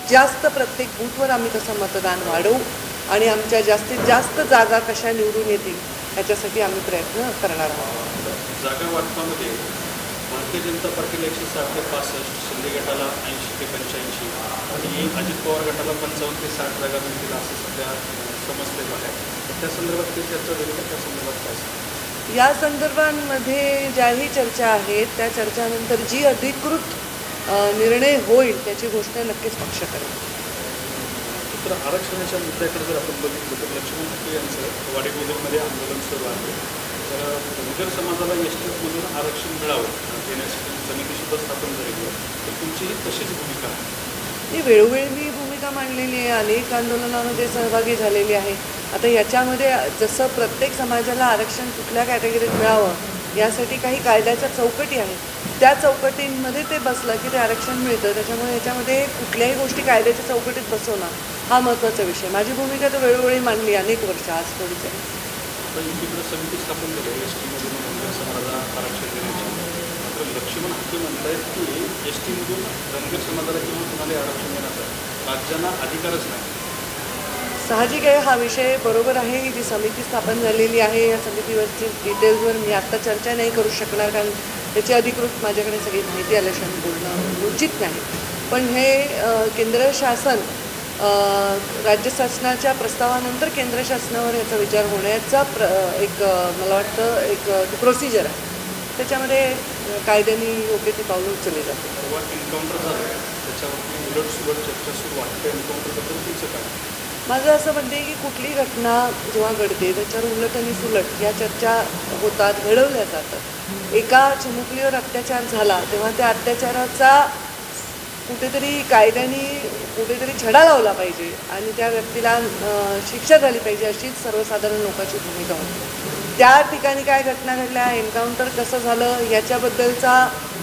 जास्त प्रत्येक बूथवर आम्ही तसं मतदान वाढवू आणि आमच्या जास्तीत जास्त जागा कशा निवडून येतील याच्यासाठी आम्ही प्रयत्न करणार आहोत. जागा वाटपामध्ये भारतीय जनता पार्टीला 160 ते 65, शिंदे गटाला 80 ते 85 आणि अजित पवार गटाला 55 ते 60 जागा मिळतील असं सध्या समजते आहे. त्या संदर्भात काही चर्चा झाली का? त्या संदर्भात काय या संदर्भांमध्ये ज्याही चर्चा आहेत त्या चर्चानंतर जी अधिकृत निर्णय होईल त्याची घोषणा नक्कीच पक्ष करेल. तर आरक्षणाच्या मुद्द्याकडे जर आपण बघितलं तर लक्ष्मण ठाकरे यांचं वाडीमध्ये आंदोलन सुरू आहे. तर धनगर समाजाला एसटीमधून आरक्षण मिळावं देण्यासाठी समितीसुद्धा स्थापन झालेली आहे. तर तुमचीही तशीच भूमिका आहे? ही वेळोवेळी मी भूमिका मांडलेली आहे, अनेक आंदोलनामध्ये सहभागी झालेली आहे. आता याच्यामध्ये जसं प्रत्येक समाजाला आरक्षण कुठल्या कॅटेगरीत मिळावं यासाठी काही कायद्याच्या चौकटी आहेत, त्या चौकटींमध्ये ते बसलं की ते आरक्षण मिळतं. त्याच्यामुळे याच्यामध्ये कुठल्याही गोष्टी कायद्याच्या चौकटीत बसवणं हा महत्त्वाचा विषय. माझी भूमिका तर वेळोवेळी मांडली अनेक वर्ष, आज थोडीच आहे. समिती स्थापन झाली एसटीमधून धनगर समाजाला आरक्षण देण्याची. मात्र लक्ष्मण ठाकरे म्हणतायत की एसटीमधून धनगर समाजाला किंवा कुणाला आरक्षण देण्याचा राज्यांना अधिकारच नाही. साहजिक आहे, हा विषय बरोबर आहे. ही जी समिती स्थापन झालेली आहे या समितीवरची डिटेल्सवर मी आत्ता चर्चा नाही करू शकणार, कारण त्याची अधिकृत माझ्याकडे सगळी माहिती आल्याशिवाय बोलणं उचित नाही. पण हे केंद्र शासन राज्य शासनाच्या प्रस्तावानंतर केंद्र शासनावर याचा विचार होण्याचा एक मला वाटतं एक प्रोसिजर आहे. त्याच्यामध्ये कायद्याने योग्य ती पावलं उचलली जाते. एन्काउंटर झालं त्याच्यावरती उलटसुलट चर्चा सुरू वाटते. एन्काउंटरबद्दल तुमचं काय? माझं असं म्हणते की कुठलीही घटना जेव्हा घडते त्याच्यावर उलट आणि सुलट या चर्चा होतात, घडवल्या जातात. एका चिमुकलीवर अत्याचार झाला तेव्हा त्या अत्याचाराचा कुठेतरी कायद्याने कुठेतरी छडा लावला पाहिजे आणि त्या व्यक्तीला शिक्षा झाली पाहिजे, अशीच सर्वसाधारण लोकांची भूमिका होती. त्या ठिकाणी काय घटना घडल्या, एन्काउंटर कसं झालं याच्याबद्दलचा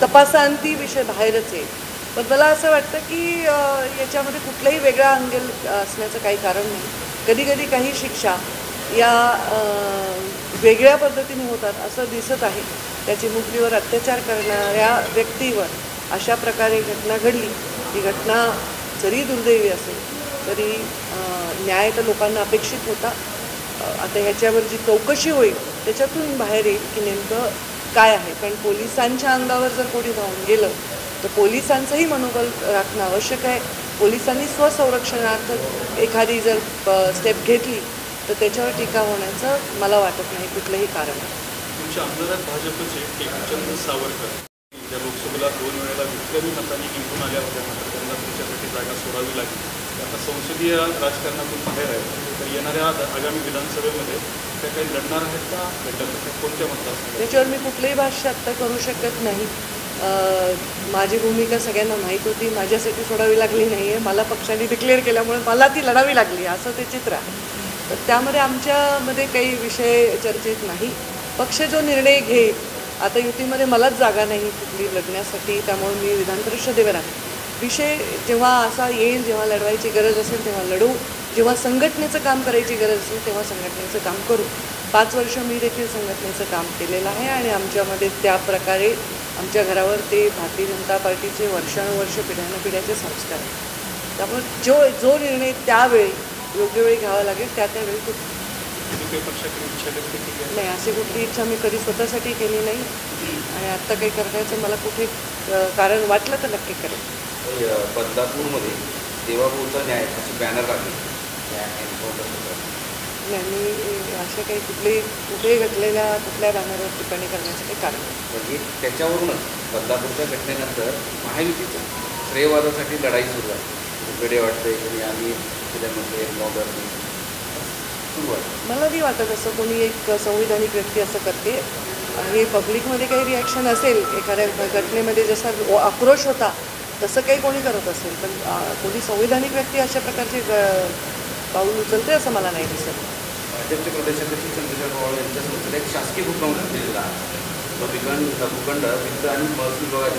तपासांती विषय बाहेरच येईल. पण मला असं वाटतं की याच्यामध्ये कुठलाही वेगळा अंगेल असण्याचं काही कारण नाही. कधी कधी काही शिक्षा या वेगळ्या पद्धतीने होतात असं दिसत आहे. त्या चिमुकलीवर अत्याचार करणाऱ्या व्यक्तीवर अशा प्रकारे घटना घडली. ही घटना जरी दुर्दैवी असेल तरी न्याय तर लोकांना अपेक्षित होता. आता ह्याच्यावर जी चौकशी होईल त्याच्यातून बाहेर येईल की नेमकं काय आहे. कारण पोलिसांच्या अंगावर जर कोणी धावून गेलं तर पोलिसांचंही मनोबल राखणं आवश्यक आहे. पोलिसांनी स्वसंरक्षणार्थ एखादी जर स्टेप घेतली तर त्याच्यावर टीका होण्याचं मला वाटत नाही कुठलंही कारण आहे. तुमच्या आमदारात भाजपचे एकचंद सावरकर ज्या लोकसभेला 2 वेळेला विक्रमी मतांनी निवडून आल्या होत्या, मात्र त्यांना तुमच्यासाठी जागा सोडावी लागली. आता संसदीय राजकारणातून बाहेर आहे. तर येणाऱ्या आगामी विधानसभेमध्ये त्या काही लढणार आहेत का? कोणत्या मतदारसंघात? त्याच्यावर मी कुठलंही भाष्य आत्ता करू शकत नाही. माझी भूमिका सगळ्यांना माहीत होती. माझ्यासाठी सोडावी लागली नाही आहे, मला पक्षाने डिक्लेअर केल्यामुळे मला ती लढावी लागली असं ते चित्र आहे. तर त्यामध्ये आमच्यामध्ये काही विषय चर्चेत नाही. पक्ष जो निर्णय घेईल, आता युतीमध्ये मलाच जागा नाही कुठली लढण्यासाठी, त्यामुळे मी विधान परिषदेवर आहे. विषय जेव्हा असा येईल, जेव्हा लढवायची गरज असेल तेव्हा लढू, जेव्हा संघटनेचं काम करायची गरज असेल तेव्हा संघटनेचं काम करू. 5 वर्ष मी देखील संघटनेचं काम केलेलं आहे आणि आमच्यामध्ये त्या प्रकारे आमच्या घरावर ते भारतीय जनता पार्टीचे वर्षानुवर्ष पिढ्यानपिढ्याचे संस्कार आहेत. त्यामुळे जो निर्णय त्यावेळी योग्य वेळी घ्यावा लागेल त्यावेळी तो नाही. अशी कुठली इच्छा मी कधी स्वतःसाठी केली नाही आणि आत्ता काही करण्याचं मला कुठे कारण वाटलं तर नक्की करेल. बदलापूरमध्ये देवाभाऊचा न्याय अशी बॅनर लागली नाही. मी अशा काही कुठेही घडलेल्या कुठल्या बॅनरवर टिप्पणी करण्याचं काही कारण म्हणजे त्याच्यावरूनच बदलापूरच्या घटनेनंतर महायुतीच्या श्रेयवादासाठी लढाई सुरू आहे. वेगळे वाटते की आम्ही त्याच्यामध्ये सुरू आहे. मला नाही वाटत असं कोणी एक संविधानिक व्यक्ती असं करते. हे पब्लिकमध्ये काही रिॲक्शन असेल एखाद्या घटनेमध्ये जसा आक्रोश होता तसं काही कोणी करत असेल, पण कोणी संविधानिक व्यक्ती अशा प्रकारचे पाऊल उचलते असं मला नाही दिसत. भाजपचे प्रदेशाध्यक्ष चंद्रशेखर पवार यांच्या संसदेत एक शासकीय उपक्रम दिलेला आहे. भूखंड वित्त आणि महसूल विभागाचे